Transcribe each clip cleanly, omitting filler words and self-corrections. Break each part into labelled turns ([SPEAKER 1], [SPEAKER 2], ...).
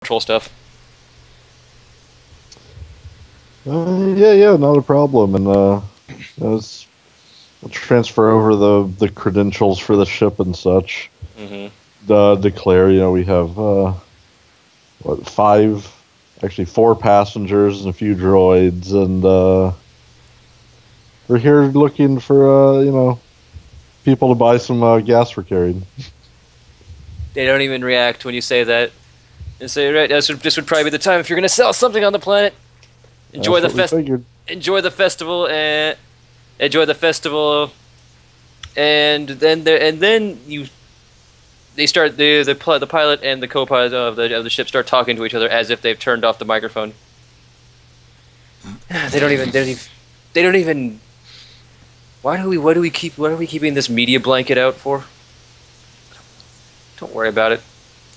[SPEAKER 1] control stuff.
[SPEAKER 2] Yeah, not a problem. And let's transfer over the credentials for the ship and such. Declare, we have four passengers and a few droids, and we're here looking for people to buy some gas for carrying.
[SPEAKER 1] They don't even react when you say that. And say, right, this would probably be the time if you're going to sell something on the planet. Enjoy the festival, and then they start the pilot and the co-pilot of the ship start talking to each other as if they've turned off the microphone. They don't even. What are we keeping this media blanket out for? Don't worry about it.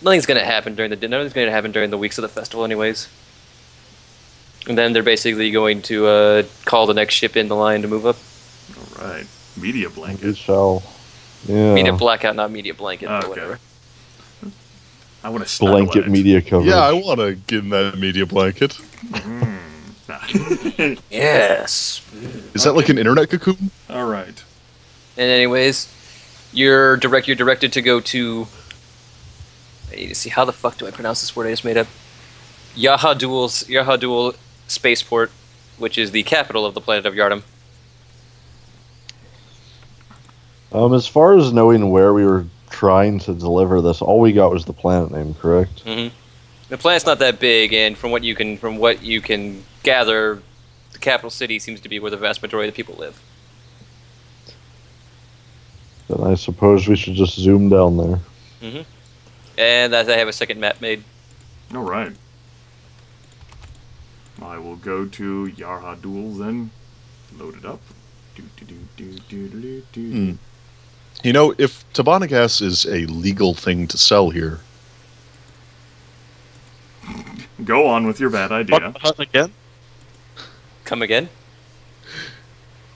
[SPEAKER 1] Nothing's gonna happen during the weeks of the festival, anyways. And then they're basically going to call the next ship in the line to move up.
[SPEAKER 3] All right, media blanket.
[SPEAKER 2] Yeah.
[SPEAKER 1] Media blackout, not media blanket, but whatever.
[SPEAKER 3] I want to
[SPEAKER 2] blanket media coverage.
[SPEAKER 4] Yeah, I want to get in that media blanket.
[SPEAKER 1] Yes.
[SPEAKER 4] Is that like an internet cocoon?
[SPEAKER 3] All right.
[SPEAKER 1] And anyways, you're directed to go to. I need to see how the fuck do I pronounce this word I just made up. Yahadul spaceport, which is the capital of the planet of Yardum.
[SPEAKER 2] As far as knowing where we were trying to deliver this, all we got was the planet name, correct?
[SPEAKER 1] Mm-hmm. The planet's not that big, and from what you can gather, the capital city seems to be where the vast majority of the people live.
[SPEAKER 2] Then I suppose we should just zoom down there.
[SPEAKER 1] Mm-hmm. And I have a second map made.
[SPEAKER 3] All right. I will go to Yarhadul then. Load it up.
[SPEAKER 4] If tabana gas is a legal thing to sell here.
[SPEAKER 3] Go on with your bad idea.
[SPEAKER 4] Again?
[SPEAKER 1] Come again?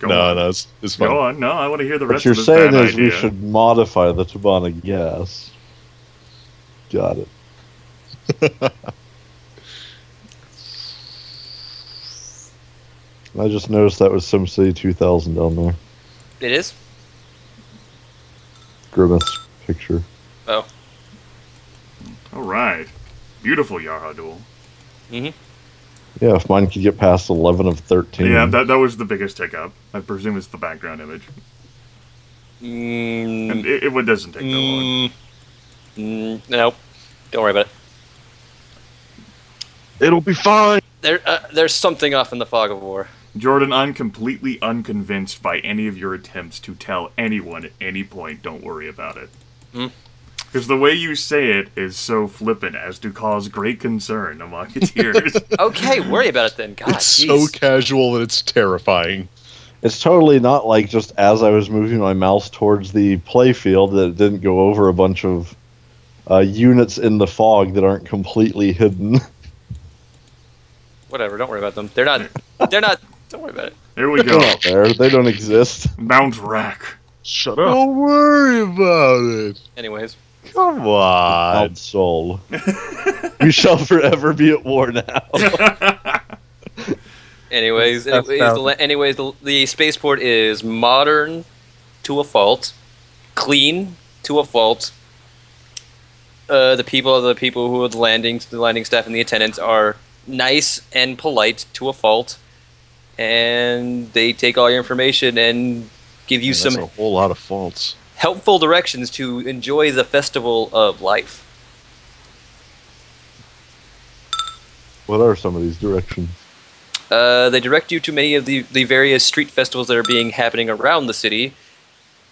[SPEAKER 4] No, it's fine.
[SPEAKER 3] Go on. No, I want to hear the rest
[SPEAKER 2] What
[SPEAKER 3] of
[SPEAKER 2] you're
[SPEAKER 3] this bad
[SPEAKER 2] saying is
[SPEAKER 3] idea.
[SPEAKER 2] we should modify the tabana gas. Got it. I just noticed that was SimCity 2000 down there.
[SPEAKER 1] It is?
[SPEAKER 2] Grimith's picture.
[SPEAKER 1] Oh.
[SPEAKER 3] All right. Beautiful Yarhadul.
[SPEAKER 1] Mm-hmm.
[SPEAKER 2] Yeah, if mine could get past 11 of 13.
[SPEAKER 3] Yeah, that was the biggest hiccup. I presume it's the background image. And it doesn't take that long.
[SPEAKER 1] Nope. Don't worry about it.
[SPEAKER 4] It'll be fine.
[SPEAKER 1] There's something off in the fog of war.
[SPEAKER 3] Jordan, I'm completely unconvinced by any of your attempts to tell anyone at any point, don't worry about it. Because the way you say it is so flippant as to cause great concern among its ears.
[SPEAKER 1] Okay, worry about it then. God,
[SPEAKER 4] It's
[SPEAKER 1] geez.
[SPEAKER 4] so casual that it's terrifying.
[SPEAKER 2] It's totally not like just as I was moving my mouse towards the play field that it didn't go over a bunch of units in the fog that aren't completely hidden.
[SPEAKER 1] Whatever, don't worry about them. They're not. Don't worry about it.
[SPEAKER 3] Here we go.
[SPEAKER 2] They're not there. They don't exist.
[SPEAKER 3] Mount Rack.
[SPEAKER 4] Shut up. Don't worry about it.
[SPEAKER 1] Anyways.
[SPEAKER 4] Come on.
[SPEAKER 2] Out soul. We shall forever be at war now.
[SPEAKER 1] Anyways, the spaceport is modern to a fault, clean to a fault. The people who are the landing staff and the attendants are nice and polite to a fault, and they take all your information and give you
[SPEAKER 4] That's
[SPEAKER 1] some
[SPEAKER 4] a whole lot of faults.
[SPEAKER 1] helpful directions to enjoy the festival of life.
[SPEAKER 2] What are some of these directions?
[SPEAKER 1] They direct you to many of the various street festivals that are happening around the city.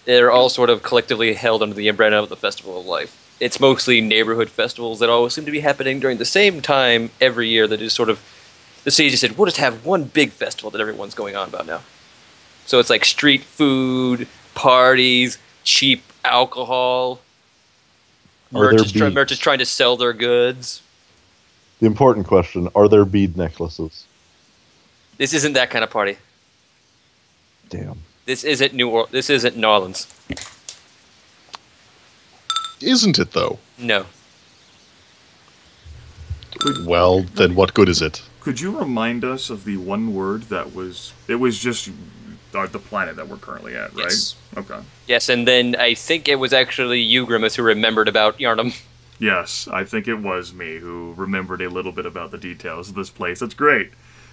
[SPEAKER 1] They're all sort of collectively held under the umbrella of the Festival of Life. It's mostly neighborhood festivals that always seem to be happening during the same time every year. That is sort of, the city just said, we'll just have one big festival that everyone's going on about now. So it's like street food, parties, cheap alcohol, merchants trying to sell their goods.
[SPEAKER 2] The important question, are there bead necklaces?
[SPEAKER 1] This isn't that kind of party.
[SPEAKER 2] Damn.
[SPEAKER 1] This isn't This isn't New Orleans.
[SPEAKER 4] Isn't it, though?
[SPEAKER 1] No.
[SPEAKER 4] Well, then what good is it?
[SPEAKER 3] Could you remind us of the one word that was... It was just the planet that we're currently at, right?
[SPEAKER 1] Yes.
[SPEAKER 3] Okay.
[SPEAKER 1] Yes, and then I think it was actually you, Grimith, who remembered about Yarnum.
[SPEAKER 3] Yes, I think it was me who remembered a little bit about the details of this place. That's great.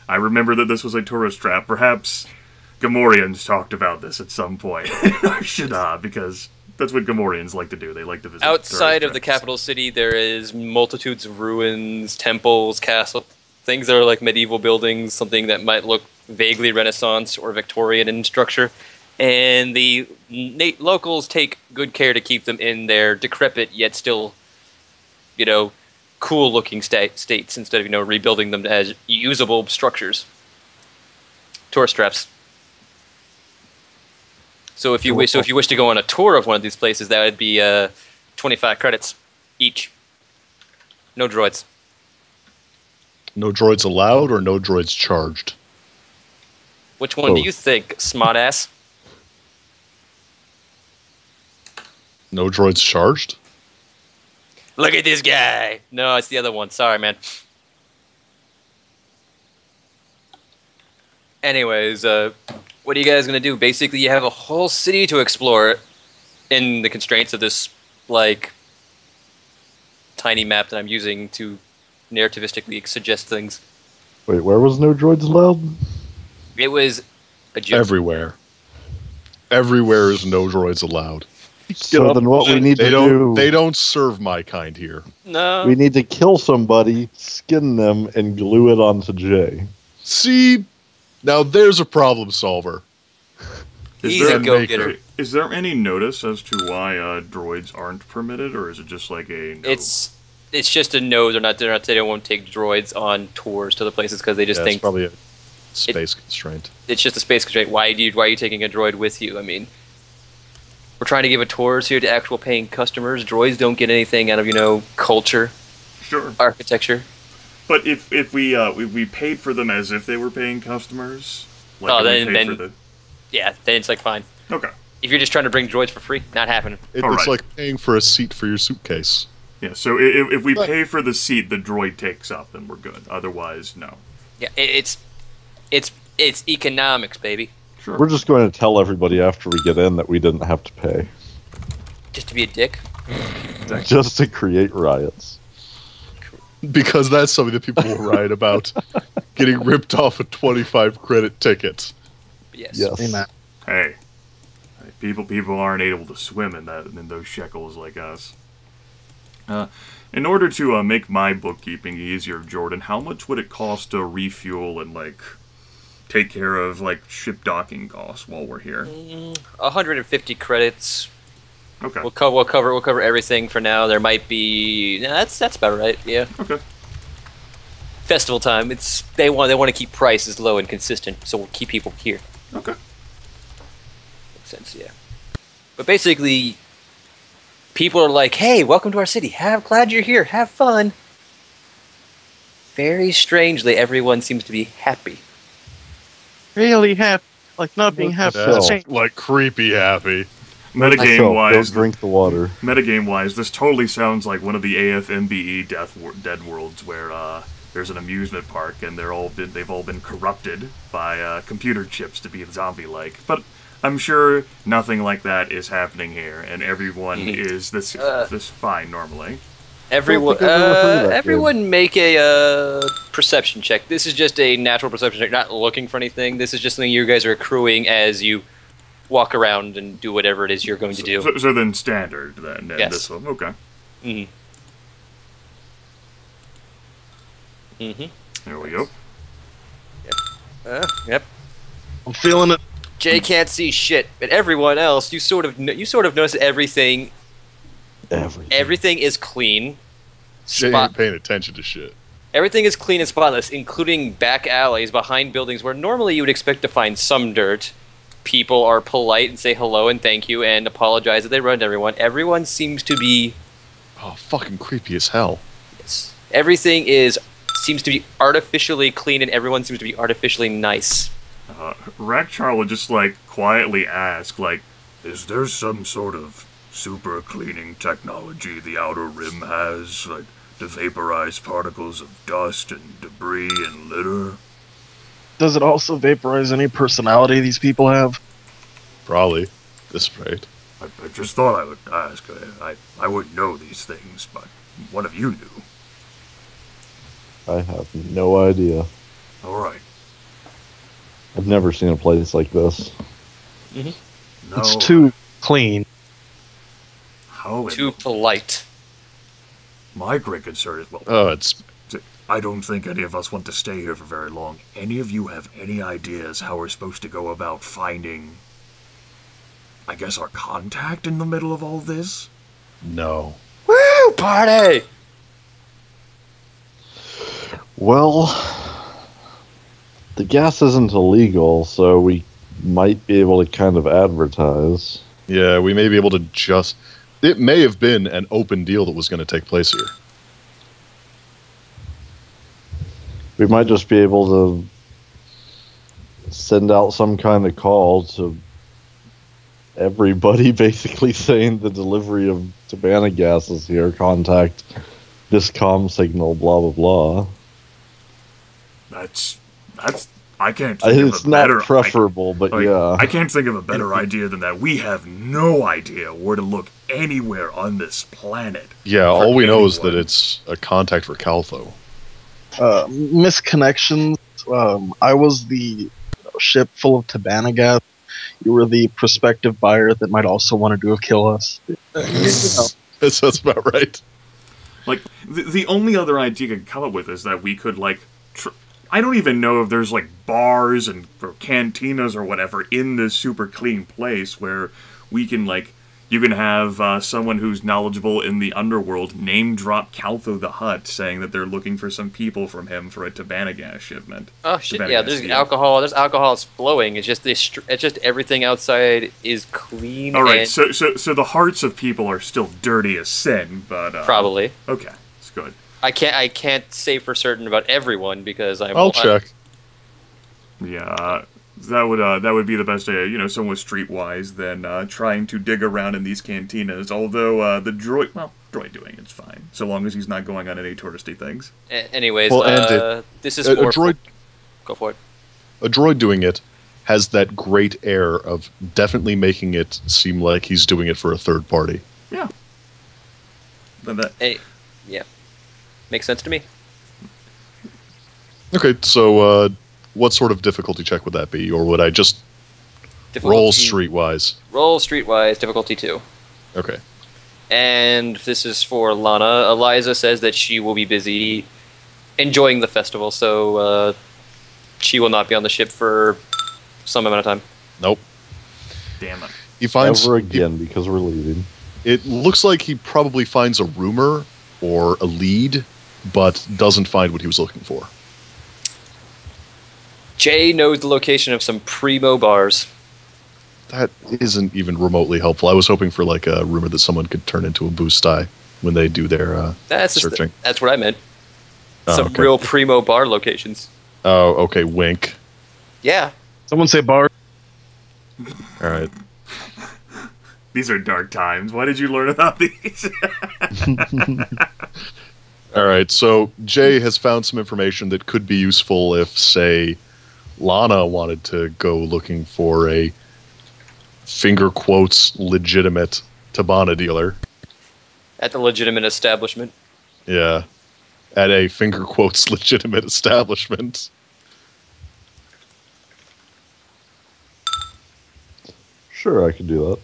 [SPEAKER 3] I remember that this was a tourist trap. Perhaps Gamorreans talked about this at some point. I should, because that's what Gamorreans like to do. They like to visit
[SPEAKER 1] Outside of
[SPEAKER 3] tourist
[SPEAKER 1] the
[SPEAKER 3] traps.
[SPEAKER 1] capital city, there is multitudes of ruins, temples, castles, things that are like medieval buildings, something that might look vaguely Renaissance or Victorian in structure. And the locals take good care to keep them in their decrepit yet still, cool-looking states instead of, rebuilding them as usable structures. Tourist traps. So if you wish to go on a tour of one of these places, that would be 25 credits each. No droids.
[SPEAKER 4] No droids allowed or no droids charged?
[SPEAKER 1] Which one do you think, smartass?
[SPEAKER 4] No droids charged?
[SPEAKER 1] Look at this guy. No, it's the other one. Sorry, man. Anyways, what are you guys going to do? Basically, you have a whole city to explore in the constraints of this, tiny map that I'm using to narrativistically suggest things.
[SPEAKER 2] Wait, where was no droids allowed?
[SPEAKER 1] It was a joke.
[SPEAKER 4] Everywhere. Everywhere is no droids allowed.
[SPEAKER 2] So then what we need to do...
[SPEAKER 4] They don't serve my kind here.
[SPEAKER 1] No.
[SPEAKER 2] We need to kill somebody, skin them, and glue it onto Jay.
[SPEAKER 4] See? Now there's a problem solver.
[SPEAKER 1] He's a go-getter.
[SPEAKER 3] Is there any notice as to why droids aren't permitted, or is it just like a no?
[SPEAKER 1] It's just a no. They don't want to take droids on tours to the places because they just think
[SPEAKER 4] it's probably a space constraint.
[SPEAKER 1] it's just a space constraint. Why are you taking a droid with you? I mean, we're trying to give a tours here to actual paying customers. Droids don't get anything out of culture,
[SPEAKER 3] Sure.
[SPEAKER 1] architecture.
[SPEAKER 3] But if we paid for them as if they were paying customers, like
[SPEAKER 1] then it's fine.
[SPEAKER 3] Okay.
[SPEAKER 1] If you're just trying to bring droids for free, not happening.
[SPEAKER 4] It's
[SPEAKER 3] Alright.
[SPEAKER 4] like paying for a seat for your suitcase.
[SPEAKER 3] Yeah. So if we pay for the seat, the droid takes up, then we're good. Otherwise, no.
[SPEAKER 1] Yeah, it's economics, baby.
[SPEAKER 3] Sure.
[SPEAKER 2] We're just going to tell everybody after we get in that we didn't have to pay.
[SPEAKER 1] Just to be a dick.
[SPEAKER 2] Just to create riots.
[SPEAKER 4] Because that's something that people will write about. Getting ripped off a 25 credit ticket.
[SPEAKER 1] Yes.
[SPEAKER 2] Yes.
[SPEAKER 3] Hey, people aren't able to swim in those shekels like us. In order to make my bookkeeping easier, Jordan, how much would it cost to refuel and take care of ship docking costs while we're here?
[SPEAKER 1] 150 credits.
[SPEAKER 3] Okay.
[SPEAKER 1] We'll cover everything for now. There might be that's about right. Yeah.
[SPEAKER 3] Okay.
[SPEAKER 1] Festival time. They want to keep prices low and consistent, so we'll keep people here.
[SPEAKER 3] Okay.
[SPEAKER 1] Makes sense. Yeah. But basically, people are like, "Hey, welcome to our city. Glad you're here. Have fun." Very strangely, everyone seems to be happy.
[SPEAKER 5] Really happy, not being happy.
[SPEAKER 4] That's creepy happy.
[SPEAKER 3] Metagame-wise,
[SPEAKER 2] Don't drink the water.
[SPEAKER 3] Metagame-wise, this totally sounds like one of the AFMBE Dead Worlds where there's an amusement park and they've all been corrupted by computer chips to be zombie-like. But I'm sure nothing like that is happening here, and everyone is this fine normally.
[SPEAKER 1] Everyone make a perception check. This is just a natural perception check, not looking for anything. This is just something you guys are accruing as you walk around and do whatever it is you're going to do.
[SPEAKER 3] So then standard, then.
[SPEAKER 1] Yes.
[SPEAKER 3] This one. Okay.
[SPEAKER 1] Mm-hmm. Mm-hmm.
[SPEAKER 3] There we go.
[SPEAKER 1] Yep.
[SPEAKER 5] I'm feeling it.
[SPEAKER 1] Jay can't see shit, but everyone else, you sort of notice everything is clean.
[SPEAKER 4] Jay ain't paying attention to shit.
[SPEAKER 1] Everything is clean and spotless, including back alleys behind buildings where normally you would expect to find some dirt. People are polite and say hello and thank you and apologize that they ruined everyone. Everyone seems to be...
[SPEAKER 4] Oh, fucking creepy as hell.
[SPEAKER 1] Yes. Everything seems to be artificially clean and everyone seems to be artificially nice.
[SPEAKER 3] Rakcharr will just, quietly ask, is there some sort of super cleaning technology the Outer Rim has? to vaporize particles of dust and debris and litter.
[SPEAKER 5] Does it also vaporize any personality these people have?
[SPEAKER 4] Probably. This rate.
[SPEAKER 3] I just thought I would ask. I wouldn't know these things, but one of you knew.
[SPEAKER 2] I have no idea.
[SPEAKER 3] All right.
[SPEAKER 2] I've never seen a place like this.
[SPEAKER 3] No,
[SPEAKER 5] It's too clean.
[SPEAKER 3] how
[SPEAKER 1] Too polite.
[SPEAKER 3] my great concern is, well,
[SPEAKER 4] It's
[SPEAKER 3] I don't think any of us want to stay here for very long. Any of you have any ideas how we're supposed to go about finding, I guess, our contact in the middle of all this?
[SPEAKER 4] no.
[SPEAKER 1] Woo! Party!
[SPEAKER 2] Well, the gas isn't illegal, so we might be able to kind of advertise.
[SPEAKER 4] Yeah, we may be able to just. It may have been an open deal that was going to take place here.
[SPEAKER 2] We might just be able to send out some kind of call to everybody, basically saying the delivery of tabana gas is here. Contact this comm signal, blah, blah, blah.
[SPEAKER 3] That's I can't think of
[SPEAKER 2] It's
[SPEAKER 3] a
[SPEAKER 2] not
[SPEAKER 3] better
[SPEAKER 2] preferable, but
[SPEAKER 3] like,
[SPEAKER 2] yeah.
[SPEAKER 3] I can't think of a better idea than that. We have no idea where to look anywhere on this planet.
[SPEAKER 4] Yeah, all we know is that
[SPEAKER 3] anyone.
[SPEAKER 4] it's a contact for Caltho.
[SPEAKER 5] Misconnections. I was the ship full of tabana gas. You were the prospective buyer that might also want to do a kill us.
[SPEAKER 4] That sounds about right.
[SPEAKER 3] Like, the only other idea I could come up with is that we could, like, I don't even know if there's, like, bars and or cantinas or whatever in this super clean place where we can, like, you can have someone who's knowledgeable in the underworld name drop Caltho the Hutt, saying that they're looking for some people from him for a tabana gas shipment.
[SPEAKER 1] Oh shit!
[SPEAKER 3] Tabana
[SPEAKER 1] Yeah,
[SPEAKER 3] gas
[SPEAKER 1] there's
[SPEAKER 3] deal.
[SPEAKER 1] alcohol. There's alcohol. It's flowing. It's just this. It's just everything outside is clean.
[SPEAKER 3] All right,
[SPEAKER 1] and
[SPEAKER 3] so the hearts of people are still dirty as sin, but
[SPEAKER 1] probably.
[SPEAKER 3] okay, it's good.
[SPEAKER 1] I can't say for certain about everyone because
[SPEAKER 4] I'll check.
[SPEAKER 3] Yeah, that would be the best idea. You know, someone with streetwise than trying to dig around in these cantinas. Although the droid, well, droid doing it's fine, so long as he's not going on any touristy things.
[SPEAKER 1] Anyways,
[SPEAKER 4] Well, and
[SPEAKER 1] this is
[SPEAKER 4] A
[SPEAKER 1] for
[SPEAKER 4] droid,
[SPEAKER 1] Go for it.
[SPEAKER 4] a droid doing it has that great air of definitely making it seem like he's doing it for a third party.
[SPEAKER 3] Yeah. Then that
[SPEAKER 1] Hey, yeah, makes sense to me.
[SPEAKER 4] Okay, so what sort of difficulty check would that be, or would I just roll streetwise?
[SPEAKER 1] Roll streetwise difficulty 2.
[SPEAKER 4] Okay.
[SPEAKER 1] And this is for Laana. Eliza says that she will be busy enjoying the festival, so she will not be on the ship for some amount of time.
[SPEAKER 4] Nope.
[SPEAKER 3] damn it.
[SPEAKER 4] He finds
[SPEAKER 2] Ever again, because we're leaving.
[SPEAKER 4] It looks like he probably finds a rumor or a lead, but doesn't find what he was looking for.
[SPEAKER 1] Jay knows the location of some primo bars.
[SPEAKER 4] That isn't even remotely helpful. I was hoping for like a rumor that someone could turn into a boostai when they do their
[SPEAKER 1] That's
[SPEAKER 4] searching.
[SPEAKER 1] that's what I meant.
[SPEAKER 4] Oh,
[SPEAKER 1] Some
[SPEAKER 4] okay.
[SPEAKER 1] real primo bar locations.
[SPEAKER 4] Oh, okay. Wink.
[SPEAKER 1] Yeah.
[SPEAKER 5] Someone say bar.
[SPEAKER 4] All right.
[SPEAKER 3] These are dark times. Why did you learn about these?
[SPEAKER 4] All right. So Jay has found some information that could be useful if, say, Laana wanted to go looking for a finger quotes legitimate tabana dealer.
[SPEAKER 1] At the legitimate establishment.
[SPEAKER 4] Yeah. At a finger quotes legitimate establishment.
[SPEAKER 2] Sure, I could do that.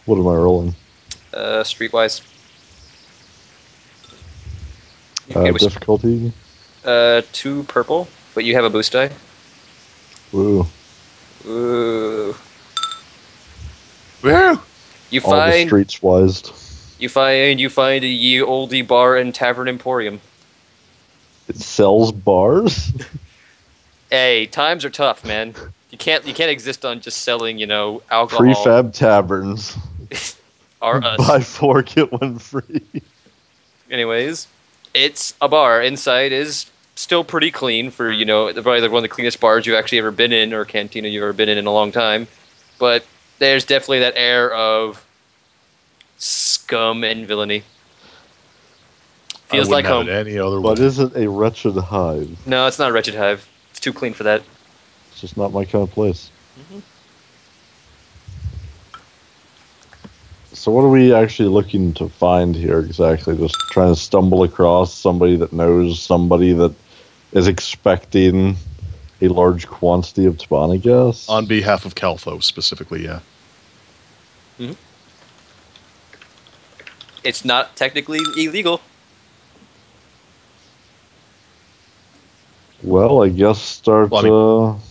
[SPEAKER 2] What am I rolling?
[SPEAKER 1] Streetwise. Okay, with
[SPEAKER 2] Difficulty?
[SPEAKER 1] 2 purple, but you have a boost die.
[SPEAKER 2] Ooh.
[SPEAKER 1] Ooh.
[SPEAKER 5] Woo!
[SPEAKER 1] You
[SPEAKER 2] All the
[SPEAKER 1] find
[SPEAKER 2] streets wised.
[SPEAKER 1] you find a ye olde bar and tavern emporium.
[SPEAKER 2] It sells bars?
[SPEAKER 1] Hey, times are tough, man. You can't exist on just selling, alcohol.
[SPEAKER 2] Prefab taverns.
[SPEAKER 1] Or us.
[SPEAKER 2] Buy 4, get 1 free.
[SPEAKER 1] Anyways, it's a bar. Inside is still pretty clean for, probably one of the cleanest bars you've actually ever been in or cantina you've ever been in a long time. But there's definitely that air of Scum and villainy.
[SPEAKER 4] I
[SPEAKER 1] Feels like
[SPEAKER 4] wouldn't have
[SPEAKER 1] home.
[SPEAKER 4] it any other
[SPEAKER 2] But
[SPEAKER 4] way.
[SPEAKER 2] is it a wretched hive?
[SPEAKER 1] No, it's not a wretched hive. It's too clean for that.
[SPEAKER 2] It's just not my kind of place. So what are we actually looking to find here exactly? Just trying to stumble across somebody that knows somebody that is expecting a large quantity of tabana gas?
[SPEAKER 4] On behalf of Caltho, specifically, yeah.
[SPEAKER 1] It's not technically illegal.
[SPEAKER 2] Well, I guess start.
[SPEAKER 4] Well,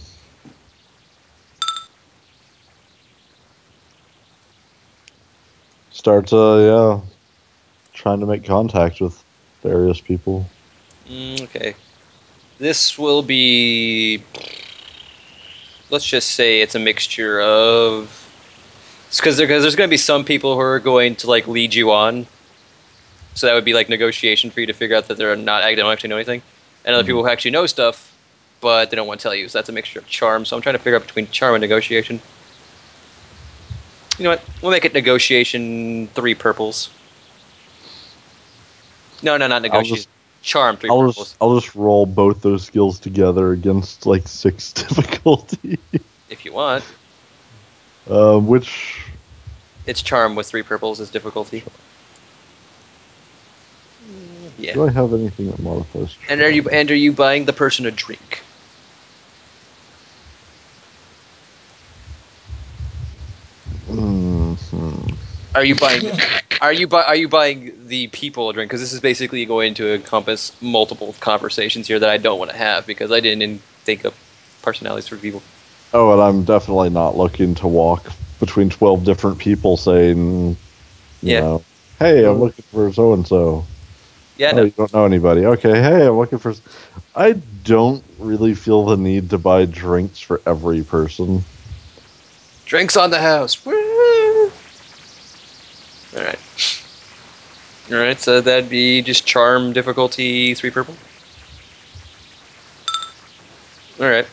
[SPEAKER 2] Yeah, trying to make contact with various people.
[SPEAKER 1] Okay. This will be... Let's just say it's a mixture of... Because there's going to be some people who are going to like lead you on. So that would be like negotiation for you to figure out that they don't actually know anything. And other people who actually know stuff, but they don't want to tell you. So that's a mixture of charm. So I'm trying to figure out between charm and negotiation. You know what? We'll make it negotiation 3 purples. No, not negotiation. Charm 3 purples.
[SPEAKER 2] I'll just roll both those skills together against like 6 difficulty.
[SPEAKER 1] If you want.
[SPEAKER 2] Which...
[SPEAKER 1] It's charm with 3 purples as difficulty. Yeah.
[SPEAKER 2] Do I have anything that modifies charm?
[SPEAKER 1] And are you buying the person a drink?
[SPEAKER 2] Mm-hmm.
[SPEAKER 1] Are you buying the people a drink? Because this is basically going to encompass multiple conversations here that I don't want to have because I didn't think of personalities for people.
[SPEAKER 2] Oh, and I'm definitely not looking to walk between 12 different people saying, you know, hey, I'm looking for so-and-so.
[SPEAKER 1] Yeah,
[SPEAKER 2] oh,
[SPEAKER 1] no.
[SPEAKER 2] you don't know anybody. Okay, hey, I'm looking for... I don't really feel the need to buy drinks for every person.
[SPEAKER 1] Drinks on the house. Woo! Alright, so that'd be just charm difficulty 3 purple. Alright.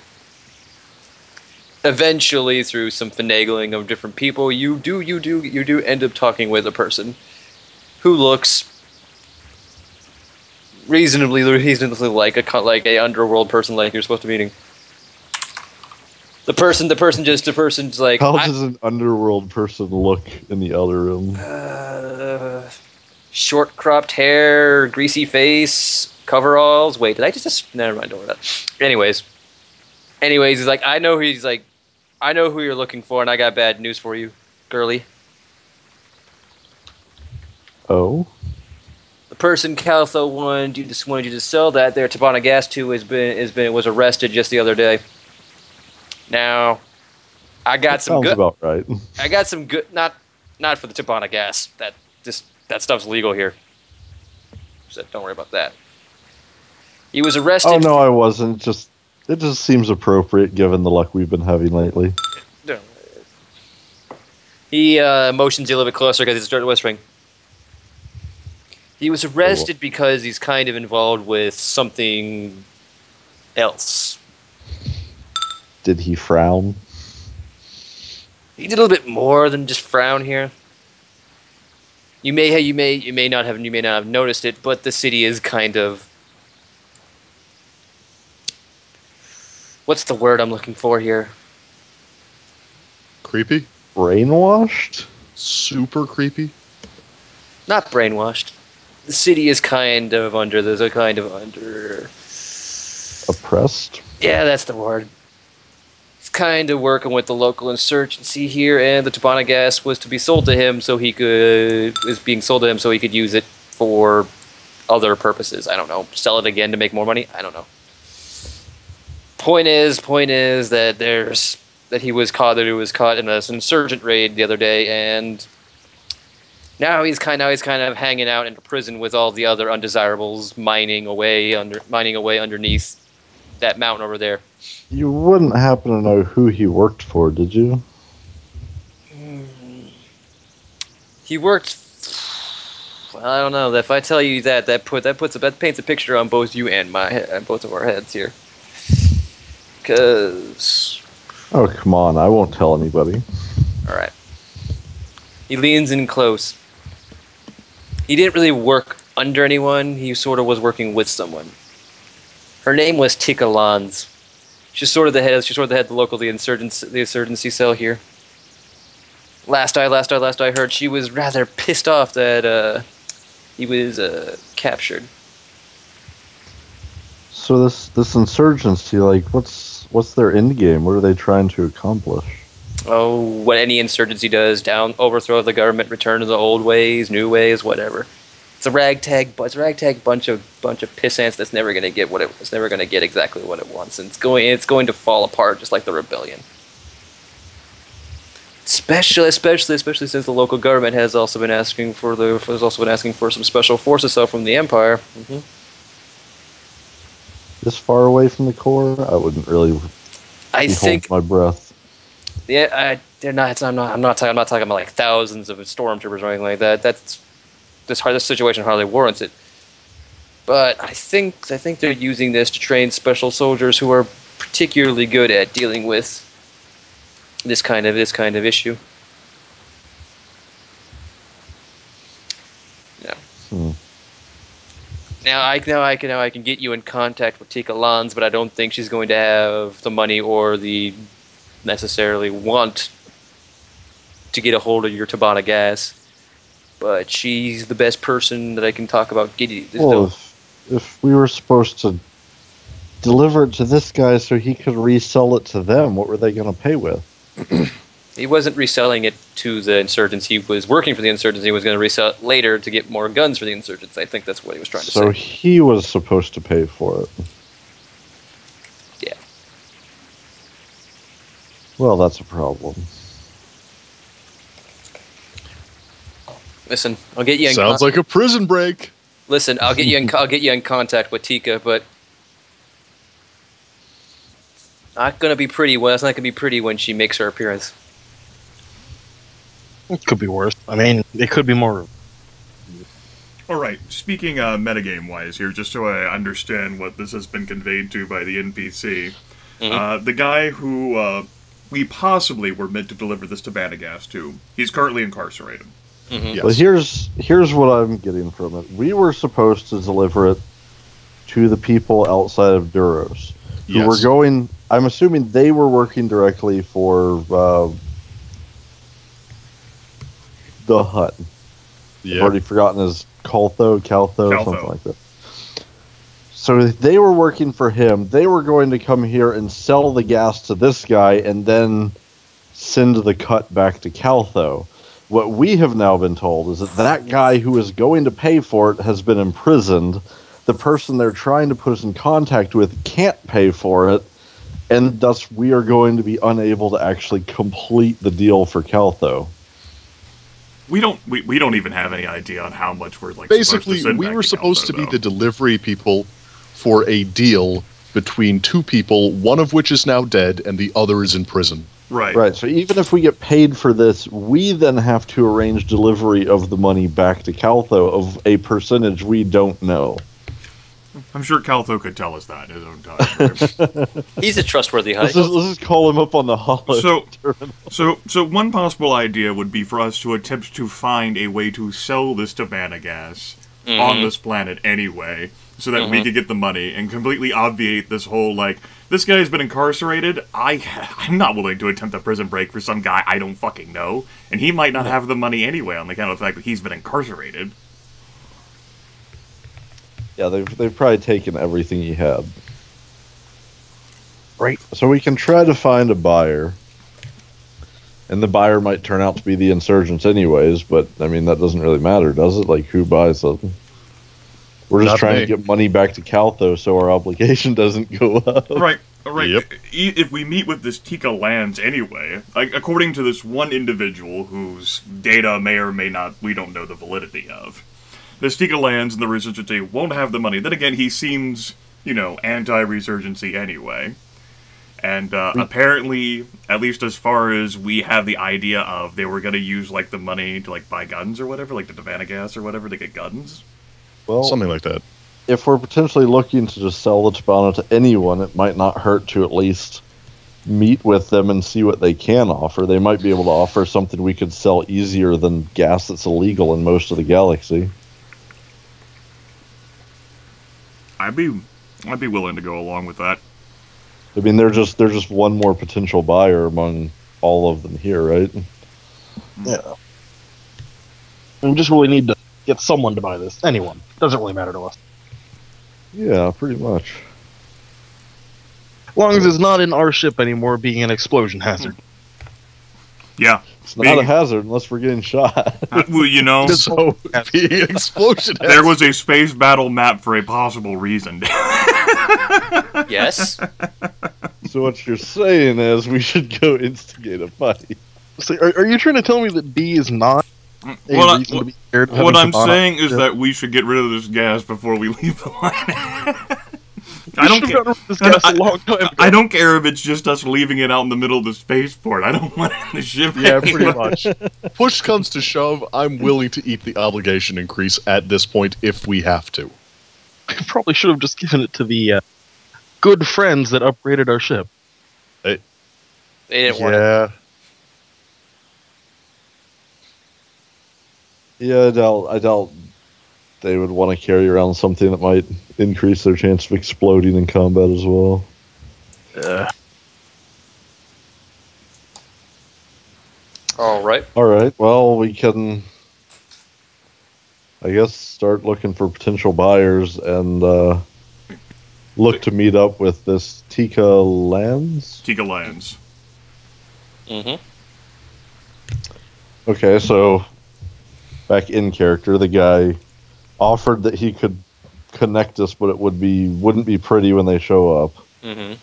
[SPEAKER 1] Eventually, through some finagling of different people, you do end up talking with a person who looks reasonably like a underworld person, like you're supposed to be meeting. The person's like.
[SPEAKER 2] How does an underworld person look in the other room?
[SPEAKER 1] Short cropped hair, greasy face, coveralls. Wait, did I just never mind, don't worry about that. Anyways, he's like, I know who you're looking for, and I got bad news for you, girly.
[SPEAKER 2] Oh?
[SPEAKER 1] The person Caltho wanted you to sell that there tabana gas to was arrested just the other day. Now, I got some good.
[SPEAKER 2] Sounds about right.
[SPEAKER 1] I got some good. Not for the tabana gas. That stuff's legal here. So don't worry about that. He was arrested.
[SPEAKER 2] Oh no, I wasn't. It just seems appropriate given the luck we've been having lately.
[SPEAKER 1] No. He motions you a little bit closer because he started whispering. He was arrested because he's kind of involved with something else.
[SPEAKER 2] Did he frown?
[SPEAKER 1] He did a little bit more than just frown here. You may not have noticed it, but the city is kind of... What's the word I'm looking for here?
[SPEAKER 4] Creepy?
[SPEAKER 2] Brainwashed?
[SPEAKER 4] Super creepy?
[SPEAKER 1] Not brainwashed. The city is kind of under...
[SPEAKER 2] Oppressed?
[SPEAKER 1] Yeah, that's the word. He's kind of working with the local insurgency here, and the tabana gas was to be sold to him so he could use it for other purposes. I don't know. Sell it again to make more money? I don't know. Point is that he was caught in an insurgent raid the other day, and now he's kind of hanging out in a prison with all the other undesirables, mining away underneath that mountain over there.
[SPEAKER 2] You wouldn't happen to know who he worked for, did you?
[SPEAKER 1] He worked. Well, I don't know. If I tell you that paints a picture on both you and both of our heads here. Because.
[SPEAKER 2] Oh, come on. I won't tell anybody.
[SPEAKER 1] Alright. He leans in close. He didn't really work under anyone. He sort of was working with someone. Her name was Tika Lans. She's sort of the head. She's sort of the head of the local the insurgency cell here. Last I heard, she was rather pissed off that he was captured.
[SPEAKER 2] So this insurgency, like, what's their end game? What are they trying to accomplish?
[SPEAKER 1] Oh, what any insurgency does: overthrow the government, return to the old ways, new ways, whatever. It's a ragtag bunch of pissants that's never gonna get it's never gonna get exactly what it wants, and it's going to fall apart just like the rebellion. Especially since the local government has also been asking for some special forces help from the Empire. Mm-hmm.
[SPEAKER 2] This far away from the core, I wouldn't really.
[SPEAKER 1] I think
[SPEAKER 2] hold my breath.
[SPEAKER 1] Yeah, they're not. I'm not talking about like thousands of stormtroopers or anything like that. This situation hardly warrants it. But I think they're using this to train special soldiers who are particularly good at dealing with this kind of issue. Yeah. Now I can get you in contact with Tika Lans, but I don't think she's going to have the money or the necessarily want to get a hold of your tabana gas. But she's the best person that I can talk about getting this.
[SPEAKER 2] Well, if we were supposed to deliver it to this guy so he could resell it to them, what were they going to pay with?
[SPEAKER 1] He wasn't reselling it to the insurgents. He was working for the insurgents. He was going to resell it later to get more guns for the insurgents. I think that's what he was trying to say.
[SPEAKER 2] So he was supposed to pay for it.
[SPEAKER 1] Yeah.
[SPEAKER 2] Well, that's a problem.
[SPEAKER 1] Listen, I'll get you.
[SPEAKER 4] Sounds like a prison break.
[SPEAKER 1] Listen, I'll get you in contact with Tika, but not gonna be pretty. Well, it's not gonna be pretty when she makes her appearance.
[SPEAKER 5] It could be worse. I mean, it could be more.
[SPEAKER 3] Alright, speaking metagame-wise here, just so I understand what this has been conveyed to by the NPC, the guy who we possibly were meant to deliver this tabana gas to, he's currently incarcerated.
[SPEAKER 4] Yes.
[SPEAKER 2] Well, here's what I'm getting from it. We were supposed to deliver it to the people outside of Duros, who were going. I'm assuming they were working directly for the Hut. I've already forgotten his Caltho, something like that. So they were working for him. They were going to come here and sell the gas to this guy and then send the cut back to Caltho. What we have now been told is that guy who is going to pay for it has been imprisoned. The person they're trying to put us in contact with can't pay for it, and thus we are going to be unable to actually complete the deal for Caltho.
[SPEAKER 3] We don't even have any idea on how much we're like.
[SPEAKER 4] Basically,
[SPEAKER 3] supposed to
[SPEAKER 4] we were supposed to be
[SPEAKER 3] though.
[SPEAKER 4] the delivery people for a deal between two people, one of which is now dead and the other is in prison.
[SPEAKER 2] Right. So even if we get paid for this, we then have to arrange delivery of the money back to Caltho of a percentage we don't know.
[SPEAKER 3] I'm sure Caltho could tell us that in his own time.
[SPEAKER 1] He's a trustworthy hut.
[SPEAKER 2] Let's just call him up on the holo.
[SPEAKER 3] So one possible idea would be for us to attempt to find a way to sell this tabana gas on this planet anyway, so that we could get the money and completely obviate this whole, like, this guy's been incarcerated, I'm not willing to attempt a prison break for some guy I don't fucking know, and he might not have the money anyway on the account of the fact that he's been incarcerated.
[SPEAKER 2] Yeah, they've probably taken everything he had.
[SPEAKER 5] Right.
[SPEAKER 2] So we can try to find a buyer. And the buyer might turn out to be the insurgents anyways, but, I mean, that doesn't really matter, does it? Like, who buys them? We're just trying to get money back to Caltho so our obligation doesn't go up.
[SPEAKER 3] Right.
[SPEAKER 4] Yep.
[SPEAKER 3] If we meet with this Tika Lands anyway, like, according to this one individual whose data may or may not, we don't know the validity of, this Tika Lands and the Resurgency won't have the money. Then again, he seems, anti-Resurgency anyway. And apparently, at least as far as we have the idea of, they were going to use, like, the money to, like, buy guns or whatever, like the tabana gas or whatever, to get guns.
[SPEAKER 2] Well,
[SPEAKER 4] something like that.
[SPEAKER 2] If we're potentially looking to just sell the tabana to anyone, it might not hurt to at least meet with them and see what they can offer. They might be able to offer something we could sell easier than gas that's illegal in most of the galaxy.
[SPEAKER 3] I'd be willing to go along with that.
[SPEAKER 2] I mean, they're just one more potential buyer among all of them here, right?
[SPEAKER 5] Yeah. We just really need to get someone to buy this. Anyone. Doesn't really matter to us.
[SPEAKER 2] Yeah, pretty much.
[SPEAKER 5] As long as it's not in our ship anymore being an explosion hazard.
[SPEAKER 3] Yeah.
[SPEAKER 2] It's not a hazard unless we're getting shot.
[SPEAKER 3] Well, you know,
[SPEAKER 4] So, being an explosion
[SPEAKER 3] there was a space battle map for a possible reason.
[SPEAKER 1] Yes.
[SPEAKER 2] So what you're saying is we should go instigate a fight.
[SPEAKER 5] So are you trying to tell me that B is not a reason to be scared of
[SPEAKER 3] what
[SPEAKER 5] having
[SPEAKER 3] I'm
[SPEAKER 5] Tabana?
[SPEAKER 3] saying is that we should get rid of this gas before we leave the line. I don't care.
[SPEAKER 5] This gas a long time ago.
[SPEAKER 3] I don't care if it's just us leaving it out in the middle of the spaceport. I don't want it in the ship.
[SPEAKER 4] Yeah,
[SPEAKER 3] anyway.
[SPEAKER 4] pretty much. Push comes to shove, I'm willing to eat the obligation increase at this point if we have to.
[SPEAKER 5] We probably should have just given it to the good friends that upgraded our ship.
[SPEAKER 1] They didn't want it.
[SPEAKER 4] Yeah.
[SPEAKER 2] Yeah, I doubt they would want to carry around something that might increase their chance of exploding in combat as well.
[SPEAKER 1] All right.
[SPEAKER 2] Alright, well, we can, I guess, start looking for potential buyers and look to meet up with this Tika Lands.
[SPEAKER 3] Tika Lands.
[SPEAKER 1] Mm-hmm.
[SPEAKER 2] Okay, so back in character, the guy offered that he could connect us, but it wouldn't be pretty when they show up.
[SPEAKER 1] Mm-hmm.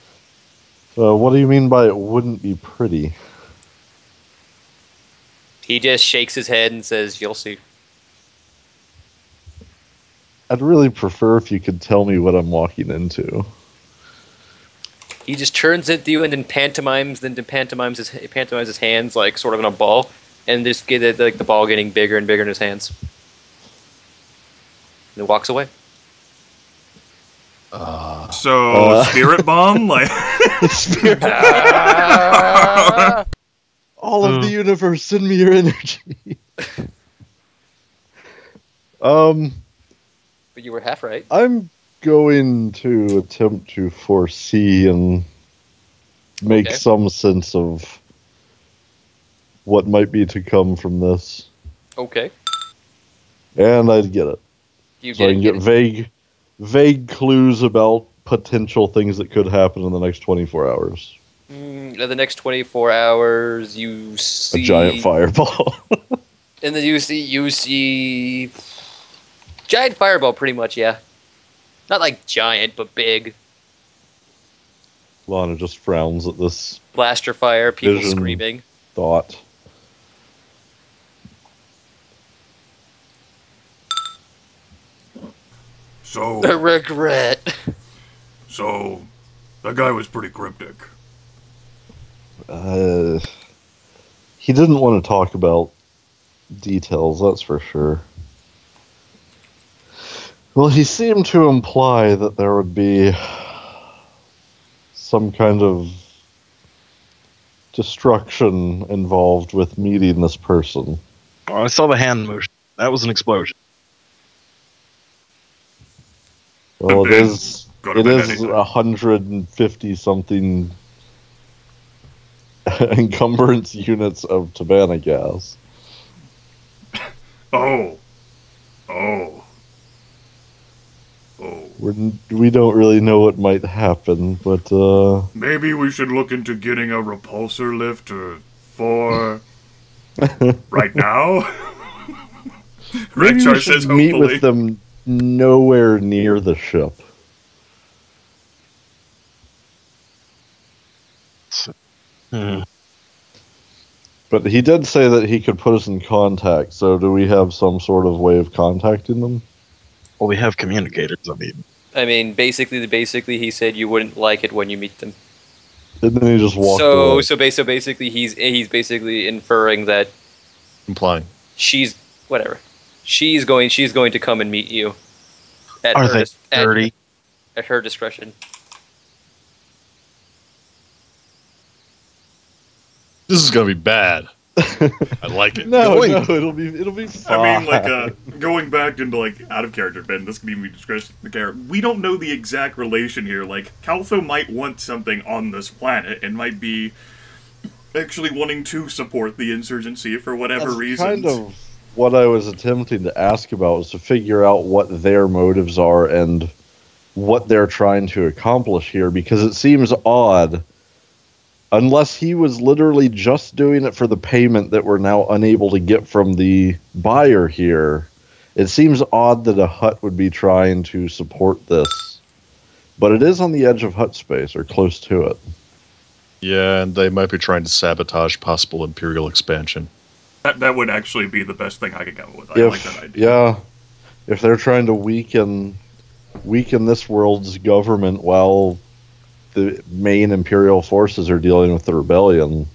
[SPEAKER 2] So what do you mean by it wouldn't be pretty?
[SPEAKER 1] He just shakes his head and says, "You'll see."
[SPEAKER 2] I'd really prefer if you could tell me what I'm walking into.
[SPEAKER 1] He just turns at you and then pantomimes his hands like sort of in a ball, and just get it like the ball getting bigger and bigger in his hands. And walks away.
[SPEAKER 3] So spirit bomb, like
[SPEAKER 2] All of the universe, send me your energy.
[SPEAKER 1] But you were half right.
[SPEAKER 2] I'm going to attempt to foresee and make some sense of what might be to come from this.
[SPEAKER 1] Okay.
[SPEAKER 2] And I'd get it.
[SPEAKER 1] You
[SPEAKER 2] So I can get vague clues about potential things that could happen in the next 24 hours.
[SPEAKER 1] In the next 24 hours, you see
[SPEAKER 2] A giant fireball.
[SPEAKER 1] And then you see giant fireball, pretty much, yeah. Not like giant, but big.
[SPEAKER 2] Laana just frowns at this
[SPEAKER 1] Blaster fire, people
[SPEAKER 2] Vision.
[SPEAKER 1] screaming.
[SPEAKER 2] thought.
[SPEAKER 3] so
[SPEAKER 1] The regret.
[SPEAKER 3] so that guy was pretty cryptic.
[SPEAKER 2] He didn't want to talk about details, that's for sure. Well, he seemed to imply that there would be some kind of destruction involved with meeting this person.
[SPEAKER 5] Oh, I saw the hand motion. That was an explosion.
[SPEAKER 2] Well,
[SPEAKER 3] Could have
[SPEAKER 2] it
[SPEAKER 3] been
[SPEAKER 2] is
[SPEAKER 3] anything.
[SPEAKER 2] 150 something encumbrance units of tabana gas.
[SPEAKER 3] Oh.
[SPEAKER 2] We don't really know what might happen, but
[SPEAKER 3] Maybe we should look into getting a repulsor lift for right now.
[SPEAKER 2] maybe we
[SPEAKER 3] Rakcharr
[SPEAKER 2] should
[SPEAKER 3] says
[SPEAKER 2] meet
[SPEAKER 3] hopefully.
[SPEAKER 2] with them nowhere near the ship. But he did say that he could put us in contact, so do we have some sort of way of contacting them?
[SPEAKER 5] Well, we have communicators,
[SPEAKER 1] I mean, basically, he said you wouldn't like it when you meet them.
[SPEAKER 2] And then he just walked
[SPEAKER 1] So
[SPEAKER 2] away.
[SPEAKER 1] basically, he's basically inferring that
[SPEAKER 4] Implying.
[SPEAKER 1] she's whatever. She's going to come and meet you. At
[SPEAKER 5] Are
[SPEAKER 1] her
[SPEAKER 5] they dirty?
[SPEAKER 1] At her discretion.
[SPEAKER 4] This is going to be bad. I like it.
[SPEAKER 2] No, it'll be fine.
[SPEAKER 3] I mean, going back into, out of character, Ben, this can be me discussing the character. We don't know the exact relation here. Caltho might want something on this planet and might be actually wanting to support the insurgency for whatever reasons.
[SPEAKER 2] Kind of what I was attempting to ask about was to figure out what their motives are and what they're trying to accomplish here, because it seems odd, unless he was literally just doing it for the payment that we're now unable to get from the buyer here. It seems odd that a Hutt would be trying to support this, but it is on the edge of Hutt space, or close to it.
[SPEAKER 4] Yeah, and they might be trying to sabotage possible Imperial expansion.
[SPEAKER 3] That would actually be the best thing I could go with. I like that idea.
[SPEAKER 2] Yeah, if they're trying to weaken this world's government while the main Imperial forces are dealing with the rebellion,